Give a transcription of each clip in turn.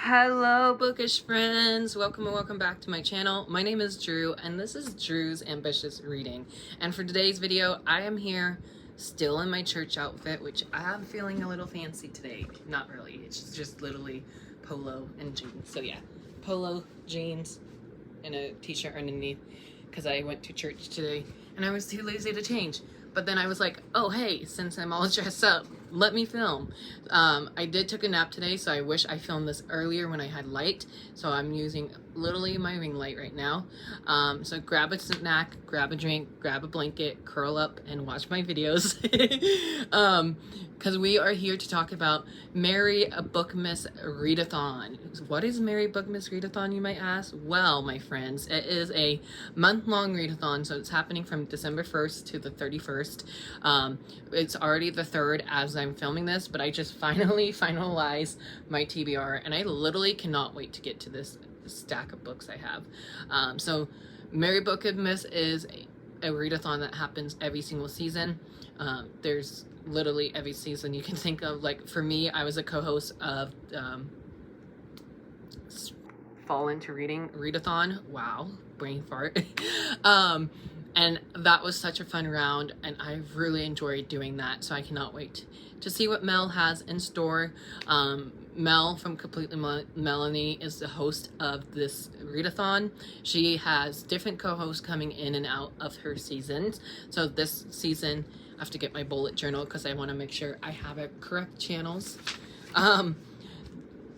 Hello bookish friends, welcome and welcome back to my channel. My name is Drew and this is Drew's Ambitious Reading, and for today's video I am here still in my church outfit, which I am feeling a little fancy today. Not really, it's just literally polo and jeans. So yeah, polo, jeans, and a t-shirt underneath because I went to church today and I was too lazy to change. But then I was like, oh hey, since I'm all dressed up, let me film. I did took a nap today, so I wish I filmed this earlier when I had light. So I'm using literally my ring light right now. So grab a snack, grab a drink, grab a blanket, curl up, and watch my videos. Because we are here to talk about Merry Bookmas Readathon. What is Merry Bookmas Readathon, you might ask? Well, my friends, it is a month-long readathon, so it's happening from December 1st to the 31st. It's already the 3rd as I'm filming this, but I just finally finalized my TBR, and I literally cannot wait to get to this stack of books I have. So Merry Bookmas is a readathon that happens every single season. There's literally every season you can think of. Like for me, I was a co-host of Fall Into Reading readathon. Wow, brain fart. And that was such a fun round, and I really enjoyed doing that, so I cannot wait to see what Mel has in store. Mel from Completely Melanie is the host of this readathon. She has different co-hosts coming in and out of her seasons. So this season, I have to get my bullet journal because I want to make sure I have it correct channels.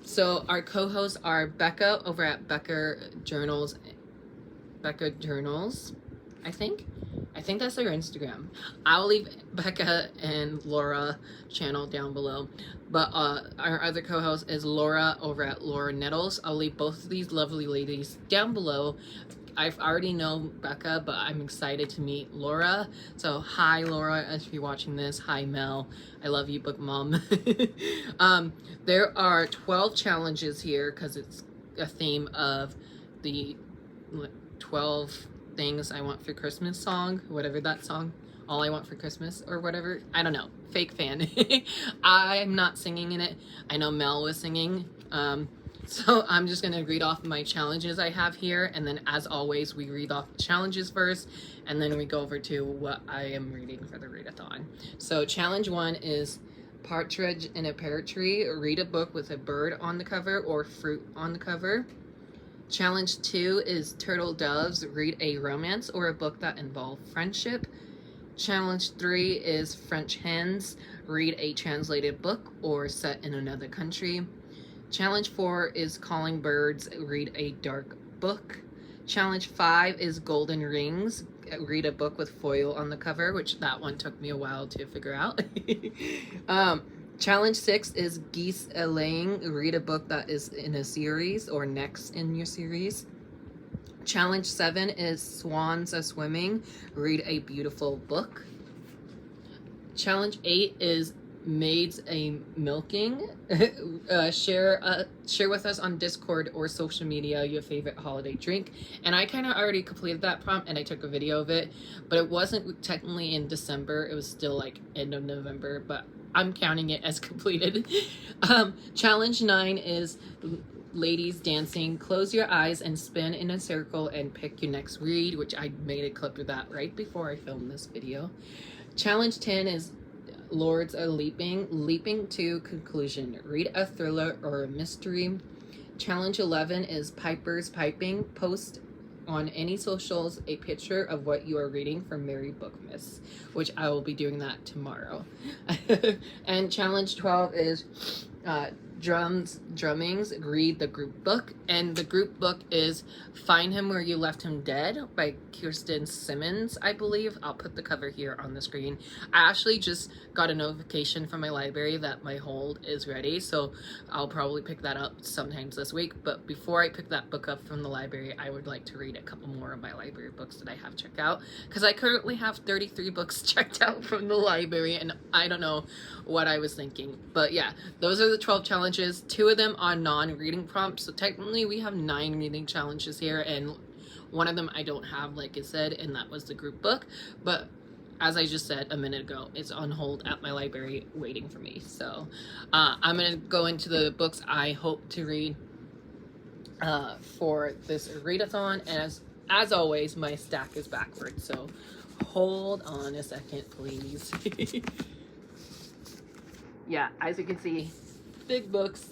So our co-hosts are Becca over at Becca Journals, I think that's their Instagram. I'll leave Becca and Laura channel down below. But our other co-host is Laura over at Laura Nettles. I'll leave both of these lovely ladies down below. I've already know Becca, but I'm excited to meet Laura. So hi Laura, if you're watching this. Hi Mel. I love you, book mom. There are 12 challenges here because it's a theme of the 12 things I want for Christmas song, whatever that song, All I Want for Christmas or whatever. I don't know, fake fan. I'm not singing in it. I know Mel was singing. So I'm just gonna read off my challenges I have here, and then as always we read off the challenges first and then we go over to what I am reading for the readathon. So challenge 1 is Partridge in a Pear Tree. Read a book with a bird on the cover or fruit on the cover. Challenge 2 is Turtle Doves. Read a romance or a book that involves friendship. Challenge 3 is French Hens. Read a translated book or set in another country. Challenge 4 is Calling Birds. Read a dark book. Challenge 5 is Golden Rings. Read a book with foil on the cover, which that one took me a while to figure out. Challenge 6 is Geese laying. Read a book that is in a series or next in your series. Challenge 7 is Swans swimming. Read a beautiful book. Challenge 8 is Maids a Milking. Share with us on Discord or social media your favorite holiday drink. And I kind of already completed that prompt and I took a video of it, but it wasn't technically in December. It was still like end of November, but I'm counting it as completed. Challenge 9 is Ladies Dancing. Close your eyes and spin in a circle and pick your next read, which I made a clip of that right before I filmed this video. Challenge 10 is Lords are Leaping to Conclusion. Read a thriller or a mystery. Challenge 11 is Pipers Piping. Post on any socials a picture of what you are reading from Merry Bookmas, which I will be doing that tomorrow. And challenge 12 is Drummings. Read the group book, and the group book is Find Him Where You Left Him Dead by Kristen Simmons, I believe. I'll put the cover here on the screen. I actually just got a notification from my library that my hold is ready, so I'll probably pick that up sometimes this week. But before I pick that book up from the library, I would like to read a couple more of my library books that I have checked out, because I currently have 33 books checked out from the library, and I don't know what I was thinking. But yeah, those are the 12 challenges. 2 of them are non-reading prompts, so technically we have 9 reading challenges here, and one of them I don't have, like I said, and that was the group book. But as I just said a minute ago, it's on hold at my library waiting for me. So I'm gonna go into the books I hope to read for this readathon, and as always, my stack is backwards, so hold on a second, please. Yeah, as you can see, big books.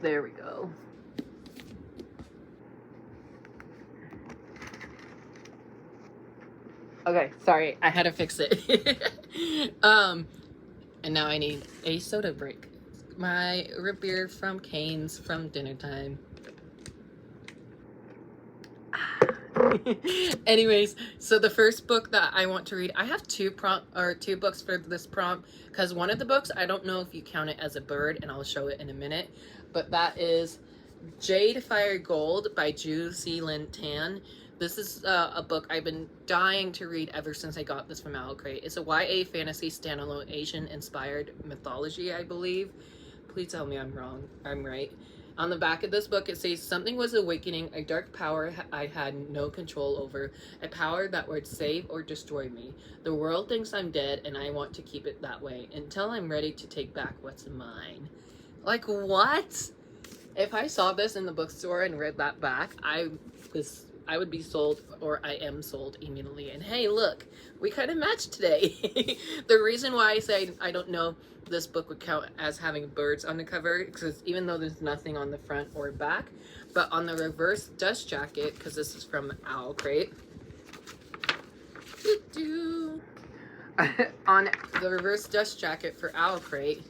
There we go. Okay, sorry, I had to fix it. And now I need a soda break. My root beer from Cane's from dinner time. Anyways, so the first book that I want to read, I have two books for this prompt, because one of the books, I don't know if you count it as a bird, and I'll show it in a minute, but that is Jade Fire Gold by Juicy Lin Tan. This is a book I've been dying to read ever since I got this from Crate. It's a YA fantasy standalone Asian-inspired mythology, I believe. Please tell me I'm wrong. I'm right. On the back of this book, it says, something was awakening, a dark power I had no control over, a power that would save or destroy me. The world thinks I'm dead, and I want to keep it that way, until I'm ready to take back what's mine. Like, what? If I saw this in the bookstore and read that back, I would be sold, or I am sold immediately. And hey, look, we kind of matched today. The reason why I say I don't know this book would count as having birds on the cover, because even though there's nothing on the front or back, but on the reverse dust jacket, because this is from Owl Crate, on the reverse dust jacket for Owl Crate,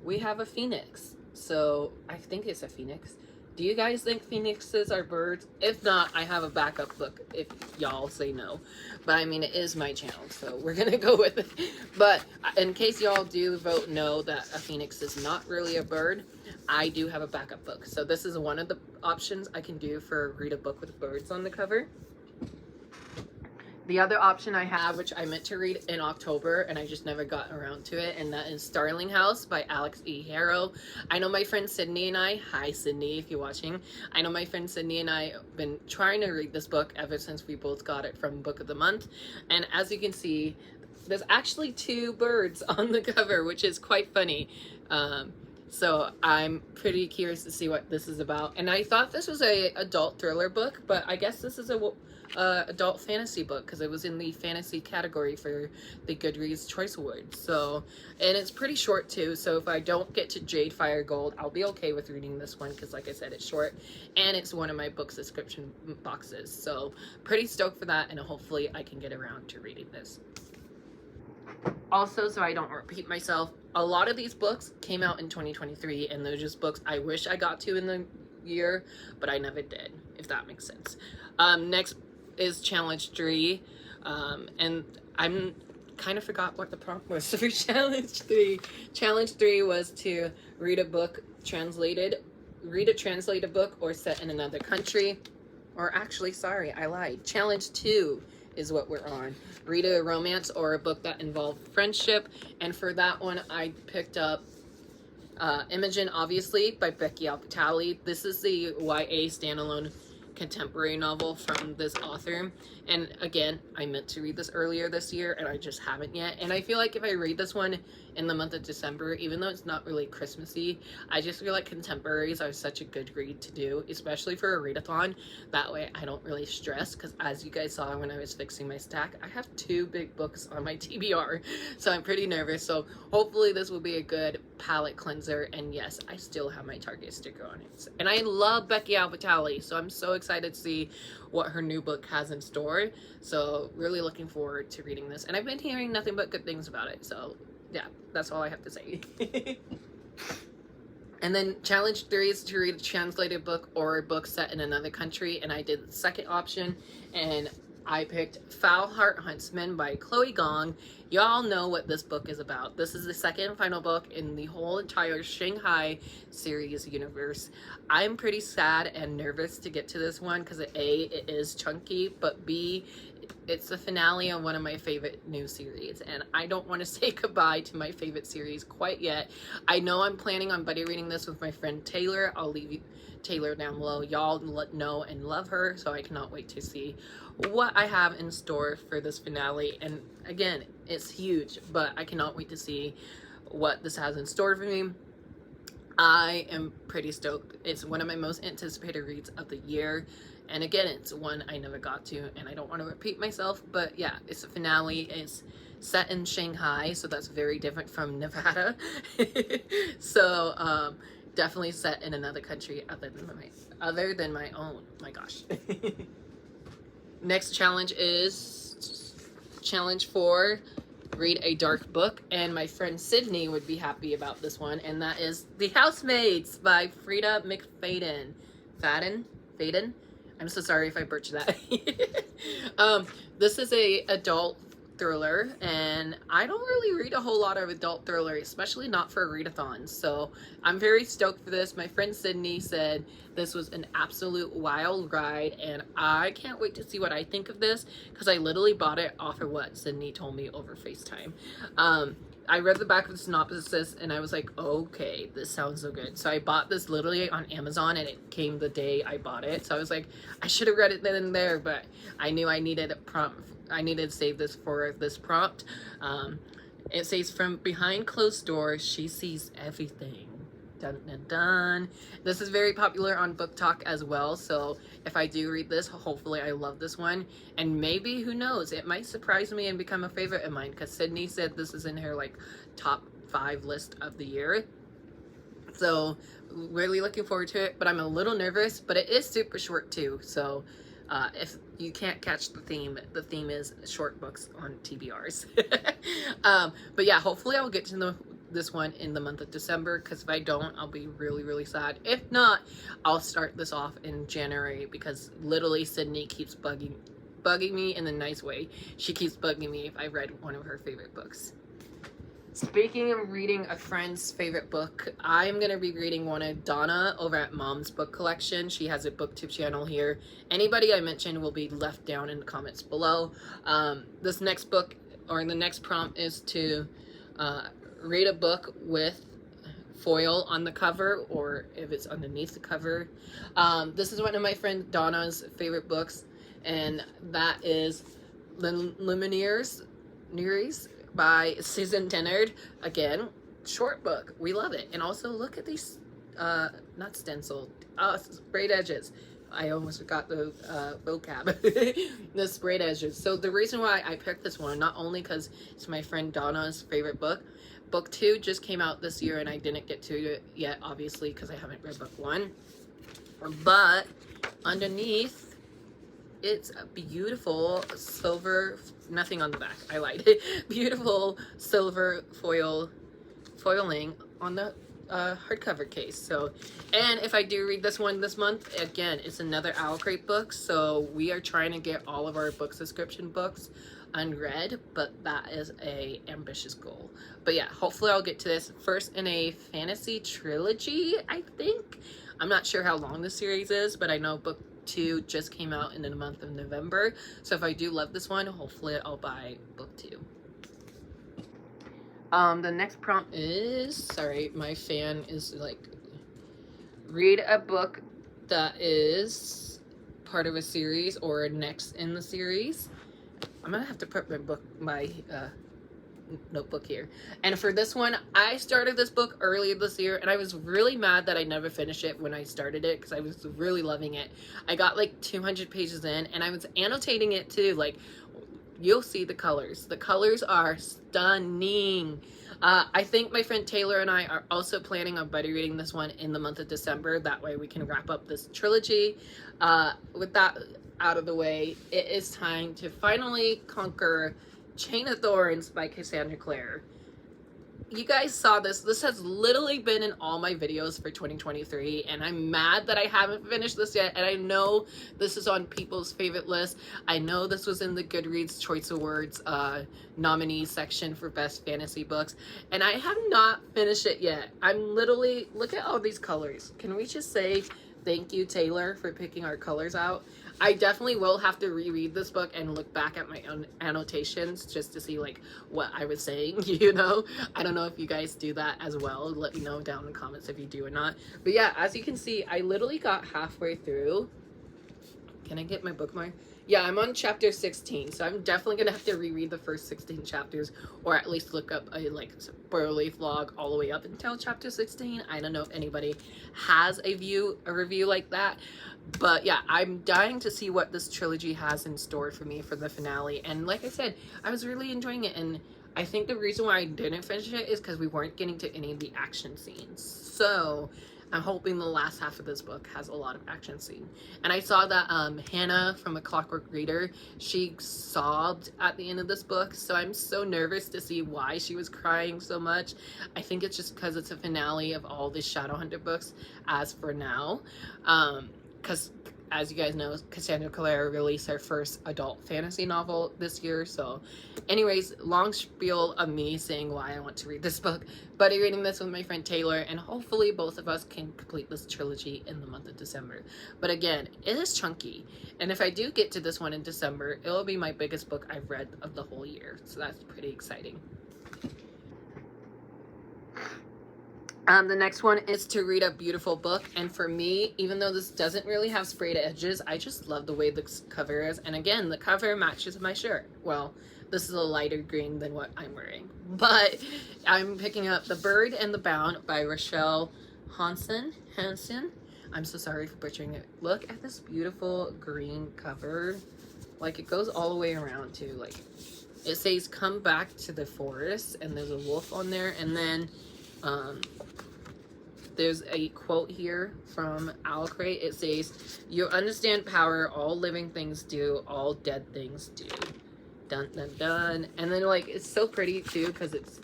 we have a phoenix. So I think it's a phoenix. Do you guys think phoenixes are birds? If not, I have a backup book if y'all say no. But I mean, it is my channel, so we're gonna go with it. But in case y'all do vote no that a phoenix is not really a bird, I do have a backup book. So this is one of the options I can do for read a book with birds on the cover. The other option I have, which I meant to read in October, and I just never got around to it, and that is Starling House by Alex E. Harrow. I know my friend Sydney and I, hi Sydney if you're watching, I know my friend Sydney and I have been trying to read this book ever since we both got it from Book of the Month, and as you can see, there's actually two birds on the cover, which is quite funny. So I'm pretty curious to see what this is about, and I thought this was a adult thriller book, but I guess this is a adult fantasy book, because it was in the fantasy category for the Goodreads Choice Awards. So, and it's pretty short too, so if I don't get to Jade Fire Gold, I'll be okay with reading this one, because like I said, it's short and it's one of my book subscription boxes. So pretty stoked for that, and hopefully I can get around to reading this. Also, so I don't repeat myself, a lot of these books came out in 2023, and they're just books I wish I got to in the year, but I never did, if that makes sense. Next is Challenge 3, and I'm kind of forgot what the prompt was for Challenge 3. Challenge 3 was to read a translated book or set in another country, or actually, sorry, I lied. Challenge 2 is what we're on. Read a romance or a book that involved friendship, and for that one, I picked up Imogen, obviously, by Becky Alpatali. This is the YA standalone contemporary novel from this author, and again, I meant to read this earlier this year and I just haven't yet, and I feel like if I read this one in the month of December, even though it's not really Christmassy, I just feel like contemporaries are such a good read to do, especially for a readathon. That way I don't really stress, because as you guys saw when I was fixing my stack, I have two big books on my TBR, so I'm pretty nervous. So hopefully this will be a good palette cleanser, and yes, I still have my Target sticker on it, and I love Becky Alpatali, so I'm so excited to see what her new book has in store. So really looking forward to reading this, and I've been hearing nothing but good things about it, so yeah, that's all I have to say. And then Challenge 3 is to read a translated book or a book set in another country, and I did the second option, and I picked Foul Heart Huntsman by Chloe Gong. Y'all know what this book is about. This is the second and final book in the whole entire Shanghai series universe. I'm pretty sad and nervous to get to this one, because A, it is chunky, but B, it's the finale on one of my favorite new series, and I don't want to say goodbye to my favorite series quite yet. I know I'm planning on buddy reading this with my friend Taylor. I'll leave Taylor down below. Y'all know and love her, so I cannot wait to see what I have in store for this finale. And again, it's huge, but I cannot wait to see what this has in store for me. I am pretty stoked. It's one of my most anticipated reads of the year. And again, it's one I never got to, and I don't want to repeat myself, but yeah, it's a finale. It's set in Shanghai, so that's very different from Nevada. So definitely set in another country other than my own. My gosh. Next challenge is challenge 4. Read a dark book, and my friend Sydney would be happy about this one, and that is The Housemates by Frida McFadden. Faden? I'm so sorry if I butchered that. This is a adult thriller, and I don't really read a whole lot of adult thriller, especially not for a readathon, so I'm very stoked for this. My friend Sydney said this was an absolute wild ride, and I can't wait to see what I think of this, because I literally bought it off of what Sydney told me over FaceTime. I read the back of the synopsis, and I was like, okay, this sounds so good. So I bought this literally on Amazon, and it came the day I bought it. So I was like, I should have read it then and there, but I knew I needed a prompt. I needed to save this for this prompt. It says, from behind closed doors, she sees everything. Dun, dun, dun. This is very popular on Book Talk as well, so if I do read this, hopefully I love this one, and maybe, who knows, it might surprise me and become a favorite of mine, because Sydney said this is in her like top 5 list of the year. So really looking forward to it, but I'm a little nervous, but it is super short too, so if you can't catch the theme is short books on TBRs. But yeah, hopefully I'll get to this one in the month of December, because if I don't, I'll be really sad. If not, I'll start this off in January, because literally Sydney keeps bugging me in a nice way. She keeps bugging me if I read one of her favorite books. Speaking of reading a friend's favorite book, I'm going to be reading one of Donna over at Mom's Book Collection. She has a booktube channel here. Anybody I mentioned will be left down in the comments below. This next book, or the next prompt, is to read a book with foil on the cover, or if it's underneath the cover. This is one of my friend Donna's favorite books, and that is The Lumineers by Susan Dennard. Again, short book. We love it. And also look at these, not stenciled, sprayed edges. I almost forgot the vocab. The sprayed edges. So the reason why I picked this one, not only because it's my friend Donna's favorite book, book 2 just came out this year and I didn't get to it yet, obviously, because I haven't read book 1. But underneath, it's a beautiful silver, nothing on the back, I lied. Beautiful silver foiling on the hardcover case. So, and if I do read this one this month, again, it's another Owl Crate book, so we are trying to get all of our book subscription books unread, but that is a ambitious goal. But yeah, hopefully I'll get to this first in a fantasy trilogy, I think. I'm not sure how long the series is, but I know book 2 just came out in the month of November, so if I do love this one, hopefully I'll buy book 2. The next prompt is, sorry, my fan is like, read a book that is part of a series or next in the series. I'm gonna have to put my notebook here. And for this one, I started this book earlier this year, and I was really mad that I never finished it when I started it, because I was really loving it. I got like 200 pages in, and I was annotating it too. Like, you'll see the colors. The colors are stunning. I think my friend Taylor and I are also planning on buddy reading this one in the month of December. That way we can wrap up this trilogy. With that out of the way, it is time to finally conquer Chain of Thorns by Cassandra Clare. You guys saw this. This has literally been in all my videos for 2023, and I'm mad that I haven't finished this yet, and I know this is on people's favorite list. I know this was in the Goodreads Choice Awards nominees section for best fantasy books, and I have not finished it yet. I'm literally, look at all these colors. Can we just say thank you, Taylor, for picking our colors out? I definitely will have to reread this book and look back at my own annotations just to see like what I was saying, you know? I don't know if you guys do that as well. Let me know down in the comments if you do or not. But yeah, as you can see, I literally got halfway through. Can I get my bookmark? Yeah, I'm on chapter 16, so I'm definitely gonna have to reread the first 16 chapters, or at least look up a like spoiler vlog all the way up until chapter 16. I don't know if anybody has a review like that, but yeah, I'm dying to see what this trilogy has in store for me for the finale. And like I said, I was really enjoying it, and I think the reason why I didn't finish it is because we weren't getting to any of the action scenes. So I'm hoping the last half of this book has a lot of action scene. And I saw that Hannah from A Clockwork Reader, she sobbed at the end of this book. So I'm so nervous to see why she was crying so much. I think it's just because it's a finale of all the Shadowhunter books as for now. Because as you guys know, Cassandra Clare released her first adult fantasy novel this year. So anyways, long spiel of me saying why I want to read this book. Buddy reading this with my friend Taylor, and hopefully both of us can complete this trilogy in the month of December. But again, it is chunky. And if I do get to this one in December, it will be my biggest book I've read of the whole year. So that's pretty exciting. The next one is to read a beautiful book, and for me, even though this doesn't really have sprayed edges, I just love the way this cover is. And again, the cover matches my shirt. Well, this is a lighter green than what I'm wearing, but I'm picking up The Bird and the Bound by Rochelle Hansen. I'm so sorry for butchering it. Look at this beautiful green cover. Like, it goes all the way around too. Like, it says come back to the forest, and there's a wolf on there, and then there's a quote here from Owl Crate. It says, "You understand power, all living things do, all dead things do." Dun dun dun. And then like, it's so pretty too, because it's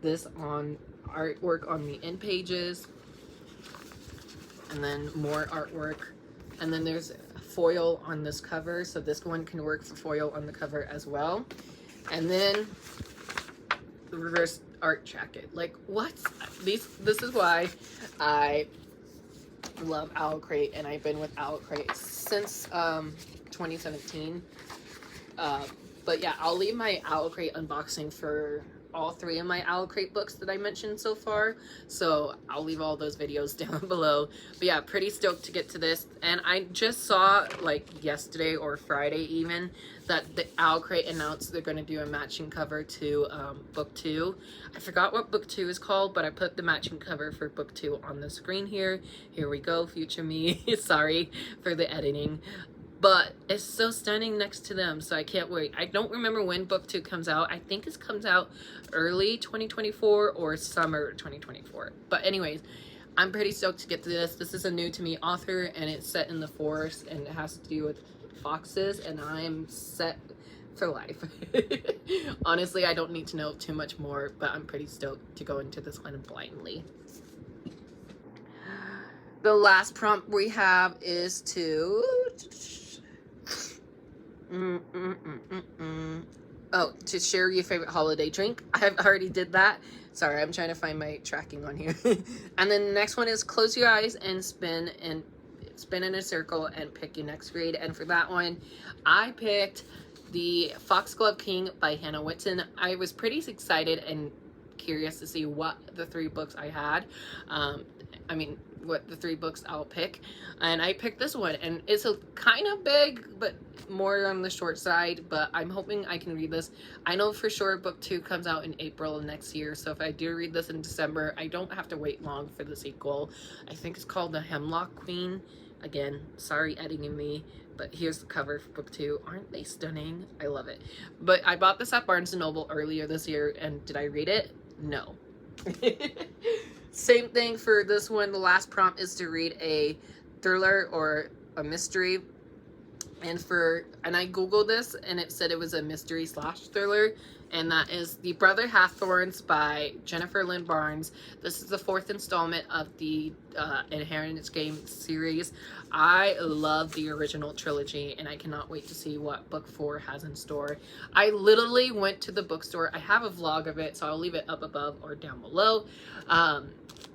this on artwork on the end pages, and then more artwork, and then there's foil on this cover, so this one can work for foil on the cover as well. And then the reverse art jacket. Like, what? This is why I love Owl Crate, and I've been with Owl Crate since 2017. But yeah, I'll leave my Owl Crate unboxing for all 3 of my Owl Crate books that I mentioned so far, so I'll leave all those videos down below. But yeah, pretty stoked to get to this. And I just saw, like, yesterday or Friday even, that the Owl Crate announced they're going to do a matching cover to book 2. I forgot what book 2 is called, but I put the matching cover for book 2 on the screen here. Here we go, future me. Sorry for the editing. But it's so stunning next to them, so I can't wait. I don't remember when book 2 comes out. I think it comes out early 2024 or summer 2024. But anyways, I'm pretty stoked to get to this. This is a new to me author, and it's set in the forest, and it has to do with foxes, and I'm set for life. Honestly, I don't need to know too much more, but I'm pretty stoked to go into this one blindly. The last prompt we have is to to share your favorite holiday drink. I have already did that. Sorry, I'm trying to find my tracking on here. And then the next one is close your eyes and spin in a circle and pick your next grade. And for that one, I picked the Foxglove King by Hannah Whitson. I was pretty excited and curious to see what the 3 books I had. What the 3 books I'll pick, and I picked this one, and it's a kind of big but more on the short side, but I'm hoping I can read this. I know for sure book 2 comes out in April of next year, so if I do read this in December, I don't have to wait long for the sequel. I think it's called The Hemlock Queen. Again, sorry editing me, but here's the cover for book 2. Aren't they stunning? I love it. But I bought this at Barnes & Noble earlier this year, and did I read it? No. Same thing for this one. The last prompt is to read a thriller or a mystery. And I googled this, and it said it was a mystery / thriller, and that is The Brother Hathorns by Jennifer Lynn Barnes. This is the 4th installment of the Inheritance Game series. I love the original trilogy, and I cannot wait to see what book 4 has in store. I literally went to the bookstore. I have a vlog of it, so I'll leave it up above or down below.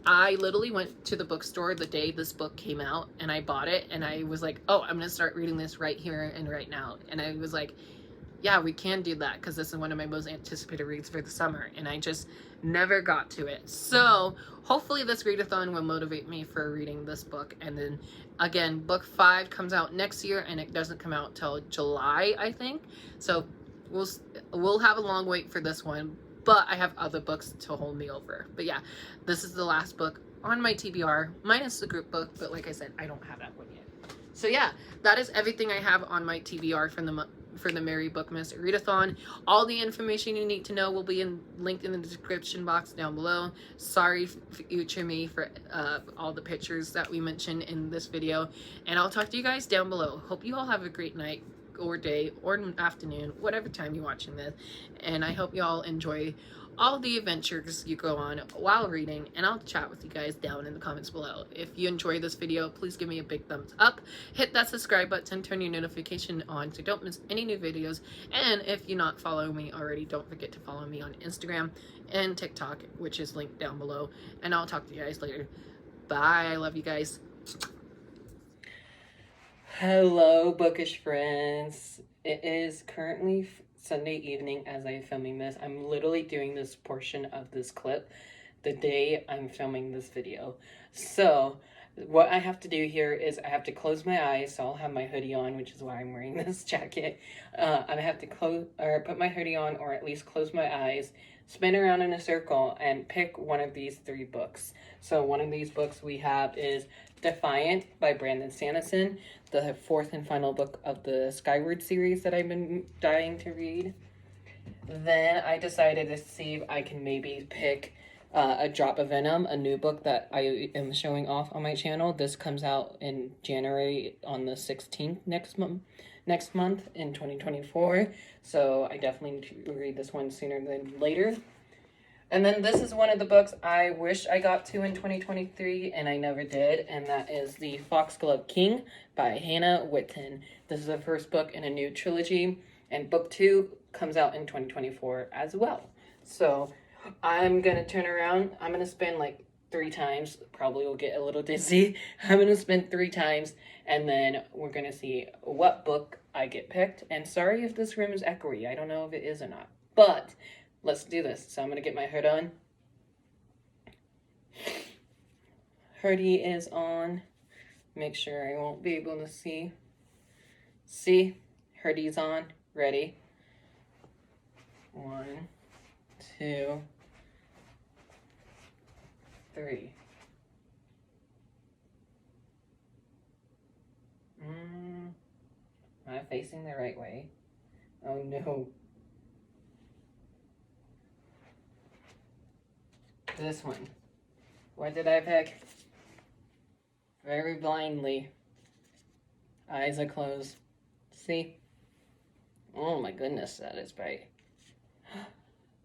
I literally went to the bookstore the day this book came out, and I bought it, and I was like, oh, I'm gonna start reading this right here and right now. And I was like, yeah, we can do that because this is one of my most anticipated reads for the summer, and I just never got to it. So hopefully this readathon will motivate me for reading this book. And then again, book 5 comes out next year, and it doesn't come out till July, I think. So we'll have a long wait for this one, but I have other books to hold me over. But yeah, this is the last book on my TBR, minus the group book, but like I said, I don't have that one yet. So yeah, that is everything I have on my TBR for the Merry Bookmas Readathon. All the information you need to know will be linked in the description box down below. Sorry, future me, for all the pictures that we mentioned in this video. And I'll talk to you guys down below. Hope you all have a great night or day or afternoon, whatever time you're watching this. And I hope you all enjoy all the adventures you go on while reading, and I'll chat with you guys down in the comments below. If you enjoy this video, please give me a big thumbs up, hit that subscribe button, turn your notification on so you don't miss any new videos, and if you're not following me already, don't forget to follow me on Instagram and TikTok, which is linked down below, and I'll talk to you guys later. Bye. I love you guys. Hello, bookish friends. It is currently Sunday evening as I'm filming this. I'm literally doing this portion of this clip the day I'm filming this video. So what I have to do here is I have to close my eyes. So I'll have my hoodie on, which is why I'm wearing this jacket. I have to put my hoodie on, or at least close my eyes, spin around in a circle, and pick one of these 3 books. So one of these books we have is Defiant by Brandon Sanderson, the 4th and final book of the Skyward series that I've been dying to read. Then I decided to see if I can maybe pick A Drop of Venom, a new book that I am showing off on my channel. This comes out in January on the 16th next month in 2024. So I definitely need to read this one sooner than later. And then this is one of the books I wish I got to in 2023, and I never did, and that is The Foxglove King by Hannah Whitten. This is the first book in a new trilogy, and book 2 comes out in 2024 as well. So I'm going to turn around. I'm going to spin like 3 times. Probably will get a little dizzy. I'm going to spin 3 times, and then we're going to see what book I get picked. And sorry if this room is echoey. I don't know if it is or not, but let's do this. So I'm going to get my hood on. Hoodie is on. Make sure I won't be able to see. See? Hoodie's on. Ready? 1, 2, 3. Am I facing the right way? Oh no. This one. What did I pick? Very blindly. Eyes are closed. See? Oh my goodness, that is bright.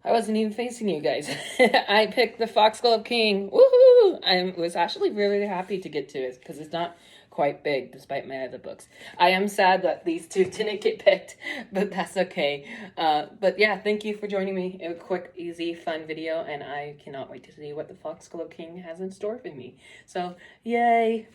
I wasn't even facing you guys. I picked The Foxglove King. Woohoo! I was actually really happy to get to it because it's not quite big despite my other books. I am sad that these 2 didn't get picked, but that's okay. But yeah, thank you for joining me. A quick, easy, fun video, and I cannot wait to see what The Foxglove King has in store for me. So, yay!